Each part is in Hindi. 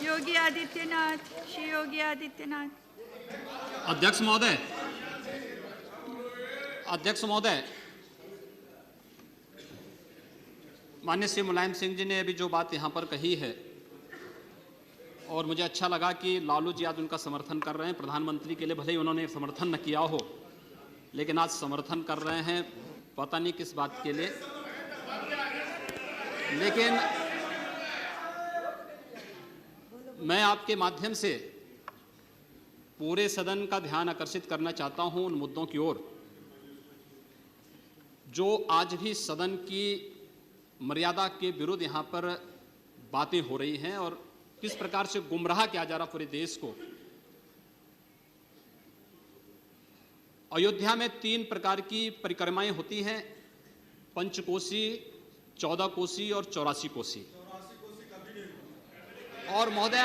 योगी आदित्यनाथ, श्री योगी आदित्यनाथ। अध्यक्ष महोदय, माननीय श्री मुलायम सिंह जी ने अभी जो बात यहाँ पर कही है, और मुझे अच्छा लगा कि लालू जी आज उनका समर्थन कर रहे हैं। प्रधानमंत्री के लिए भले ही उन्होंने समर्थन न किया हो, लेकिन आज समर्थन कर रहे हैं, पता नहीं किस बात के लिए। लेकिन मैं आपके माध्यम से पूरे सदन का ध्यान आकर्षित करना चाहता हूं उन मुद्दों की ओर जो आज भी सदन की मर्यादा के विरुद्ध यहां पर बातें हो रही हैं और किस प्रकार से गुमराह किया जा रहा पूरे देश को। अयोध्या में 3 प्रकार की परिक्रमाएं होती हैं, पंचकोसी, 14 कोसी और 84 कोसी। और महोदय,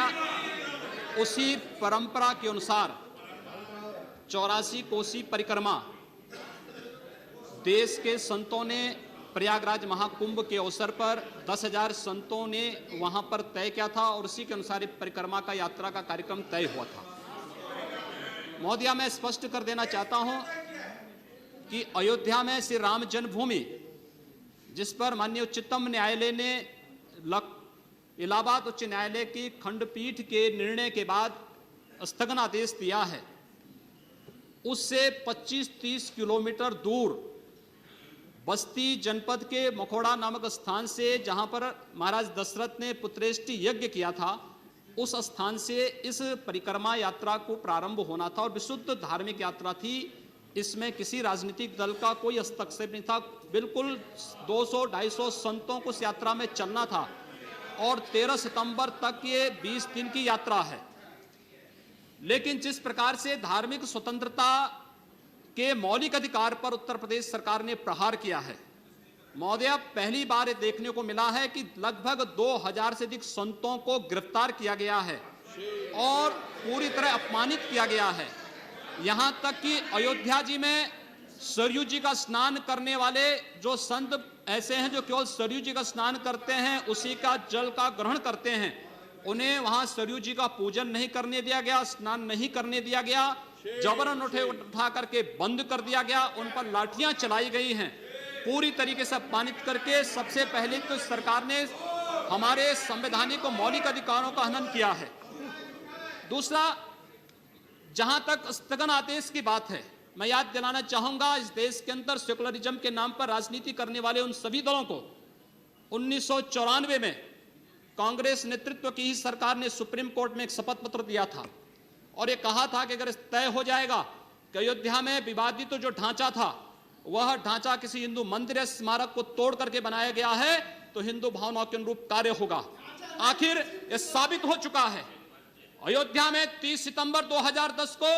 उसी परंपरा के अनुसार 84 कोसी परिक्रमा देश के संतों ने प्रयागराज महाकुंभ के अवसर पर 10,000 संतों ने वहां पर तय किया था और उसी के अनुसार परिक्रमा का यात्रा का कार्यक्रम तय हुआ था। महोदय, मैं स्पष्ट कर देना चाहता हूं कि अयोध्या में श्री राम जन्मभूमि, जिस पर माननीय उच्चतम न्यायालय ने इलाहाबाद उच्च न्यायालय की खंडपीठ के निर्णय के बाद स्थगनादेश दिया है, उससे 25-30 किलोमीटर दूर बस्ती जनपद के मखोड़ा नामक स्थान से, जहां पर महाराज दशरथ ने पुत्रेष्टि यज्ञ किया था, उस स्थान से इस परिक्रमा यात्रा को प्रारंभ होना था और विशुद्ध धार्मिक यात्रा थी। इसमें किसी राजनीतिक दल का कोई हस्तक्षेप नहीं था। बिल्कुल 200-250 संतों को इस यात्रा में चलना था और 13 सितंबर तक ये 20 दिन की यात्रा है। लेकिन जिस प्रकार से धार्मिक स्वतंत्रता के मौलिक अधिकार पर उत्तर प्रदेश सरकार ने प्रहार किया है, महोदय, पहली बार ये देखने को मिला है कि लगभग 2000 से अधिक संतों को गिरफ्तार किया गया है और पूरी तरह अपमानित किया गया है। यहां तक कि अयोध्या जी में सरयू जी का स्नान करने वाले जो संत ऐसे हैं जो केवल सरयू जी का स्नान करते हैं, उसी का जल का ग्रहण करते हैं, उन्हें वहां सरयू जी का पूजन नहीं करने दिया गया, स्नान नहीं करने दिया गया, जबरन उठा करके बंद कर दिया गया, उन पर लाठियां चलाई गई हैं, पूरी तरीके से अपमानित करके। सबसे पहले तो सरकार ने हमारे संवैधानिक और मौलिक अधिकारों का हनन किया है। दूसरा, जहां तक स्थगन आदेश की बात है, मैं याद दिलाना चाहूंगा, इस देश के अंदर सेकुलरिज्म के नाम पर राजनीति करने वाले उन सभी दलों को 1994 में कांग्रेस नेतृत्व की ही सरकार ने सुप्रीम कोर्ट में एक शपथ पत्र दिया था और ये कहा था कि अगर तय हो जाएगा कि अयोध्या में विवादित जो ढांचा था, वह ढांचा किसी हिंदू मंदिर या स्मारक को तोड़ करके बनाया गया है, तो हिंदू भावनाओं के अनुरूप कार्य होगा। आखिर यह साबित हो चुका है। अयोध्या में 30 सितंबर 2010 को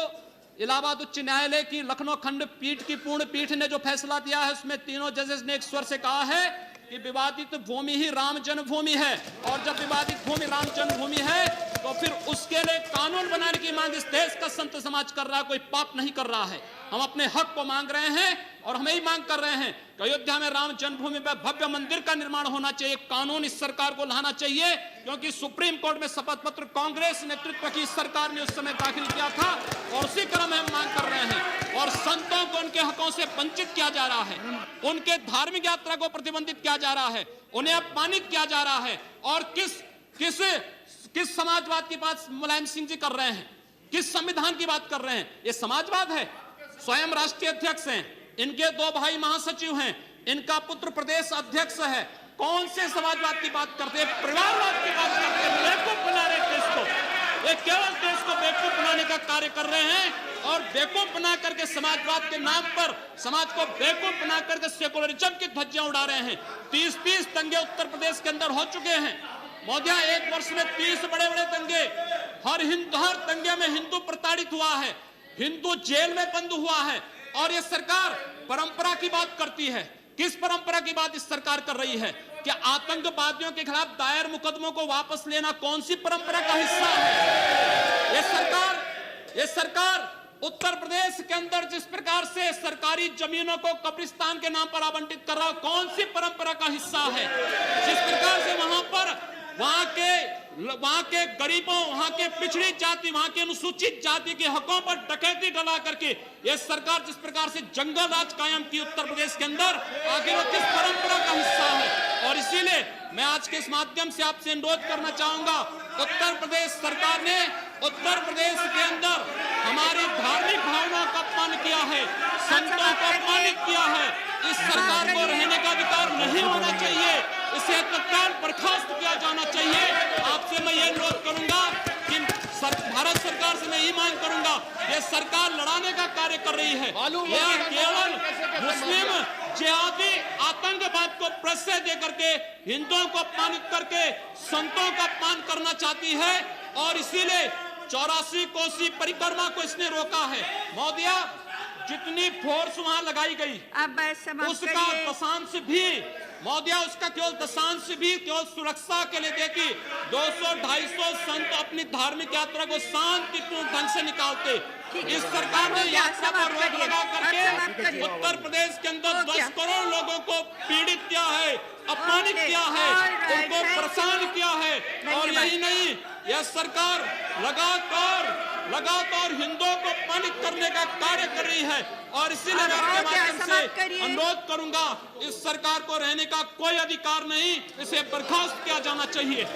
इलाहाबाद उच्च न्यायालय की लखनऊ खंडपीठ की पूर्ण पीठ ने जो फैसला दिया है, उसमें तीनों जजेस ने एक स्वर से कहा है कि विवादित भूमि ही राम जन्मभूमि है, और जब विवादित भूमि राम जन्मभूमि है तो फिर उसके लिए कानून बनाने की मांग इस देश का संत समाज कर रहा है, कोई पाप नहीं कर रहा है। हम अपने हक को मांग रहे हैं और हम यही मांग कर रहे हैं कि अयोध्या में राम जन्मभूमि पर भव्य मंदिर का निर्माण होना चाहिए, कानून इस सरकार को लाना चाहिए, क्योंकि सुप्रीम कोर्ट में शपथ पत्र कांग्रेस नेतृत्व की सरकार ने उस समय दाखिल किया था और उसी क्रम में हम मांग कर रहे हैं। और संतों को उनके हकों से वंचित किया जा रहा है, उनके धार्मिक यात्रा को प्रतिबंधित किया जा रहा है, उन्हें अपमानित किया जा रहा है। और किस समाजवाद की बात मुलायम सिंह जी कर रहे हैं, किस संविधान की बात कर रहे हैं? ये समाजवाद है। स्वयं राष्ट्रीय अध्यक्ष हैं, इनके 2 भाई महासचिव हैं, इनका पुत्र प्रदेश अध्यक्ष है। कौन से समाजवाद की बात करते हैं? परिवारवाद की बात करते हैं। बेवकूफ बना रहे देश को, ये केवल देश को बेवकूफ बनाने का कार्य कर रहे हैं और बेवकूफ बना करके समाजवाद के नाम पर समाज को बेवकूफ बना करके सेकुलरिज्म की ध्वजियां उड़ा रहे हैं। 30 दंगे उत्तर प्रदेश के अंदर हो चुके हैं महोदय, 1 वर्ष में 30 बड़े-बड़े दंगे। हर दंगे में हिंदू प्रताड़ित हुआ है, हिंदू जेल में बंद हुआ है, और ये सरकार परंपरा की बात करती है। किस परंपरा की बात इस सरकार कर रही है? क्या आतंकवादियों के खिलाफ दायर मुकदमों को वापस लेना कौन सी परंपरा का हिस्सा है? ये सरकार उत्तर प्रदेश के अंदर जिस प्रकार से सरकारी जमीनों को कब्रिस्तान के नाम पर आवंटित कर रहा है, कौन सी परंपरा का हिस्सा है? जिस प्रकार से वहां पर वहां के गरीबों, वहां के पिछड़ी जाति, वहां के अनुसूचित जाति के हकों पर डकैती डला करके ये सरकार जिस प्रकार से जंगल राज कायम की उत्तर प्रदेश के अंदर, आखिर वो किस परंपरा का हिस्सा है? और इसीलिए मैं आज के इस माध्यम से आपसे अनुरोध करना चाहूंगा, उत्तर प्रदेश सरकार ने उत्तर प्रदेश के अंदर हमारी धार्मिक भावनाओं का अपमान किया है, संतों को अपमानित किया है। इस सरकार को रहने का अधिकार नहीं होना चाहिए, इसे तत्काल बर्खास्त किया जाना चाहिए। आपसे मैं ये अनुरोध करूंगा कि भारत सरकार से मैं ये मांग करूंगा, ये सरकार लड़ाने का कार्य कर रही है, यह केवल मुस्लिम जिहादी आतंकवाद को प्रश्रय दे करके हिंदुओं को अपमानित करके संतों का अपमान करना चाहती है। और इसीलिए 84 कोसी परिक्रमा को इसने रोका है। महोदया, जितनी फोर्स वहां लगाई गई अब समाप्त उसका करिए। दशांश भी, महोदया, उसका केवल दशांश भी केवल सुरक्षा के लिए देखी 200-250 संत अपनी धार्मिक यात्रा को शांतिपूर्ण ढंग से निकालते। इस सरकार ने यात्रा पर रोक लगा करके उत्तर प्रदेश के अंदर 10 करोड़ लोगों को पीड़ित किया है, अपमानित किया है, उनको परेशान किया है। और यही नहीं, यह सरकार लगातार हिंदुओं को अपमानित करने का कार्य कर रही है। और इसीलिए मैं आपके माध्यम से अनुरोध करूंगा, इस सरकार को रहने का कोई अधिकार नहीं, इसे बर्खास्त किया जाना चाहिए।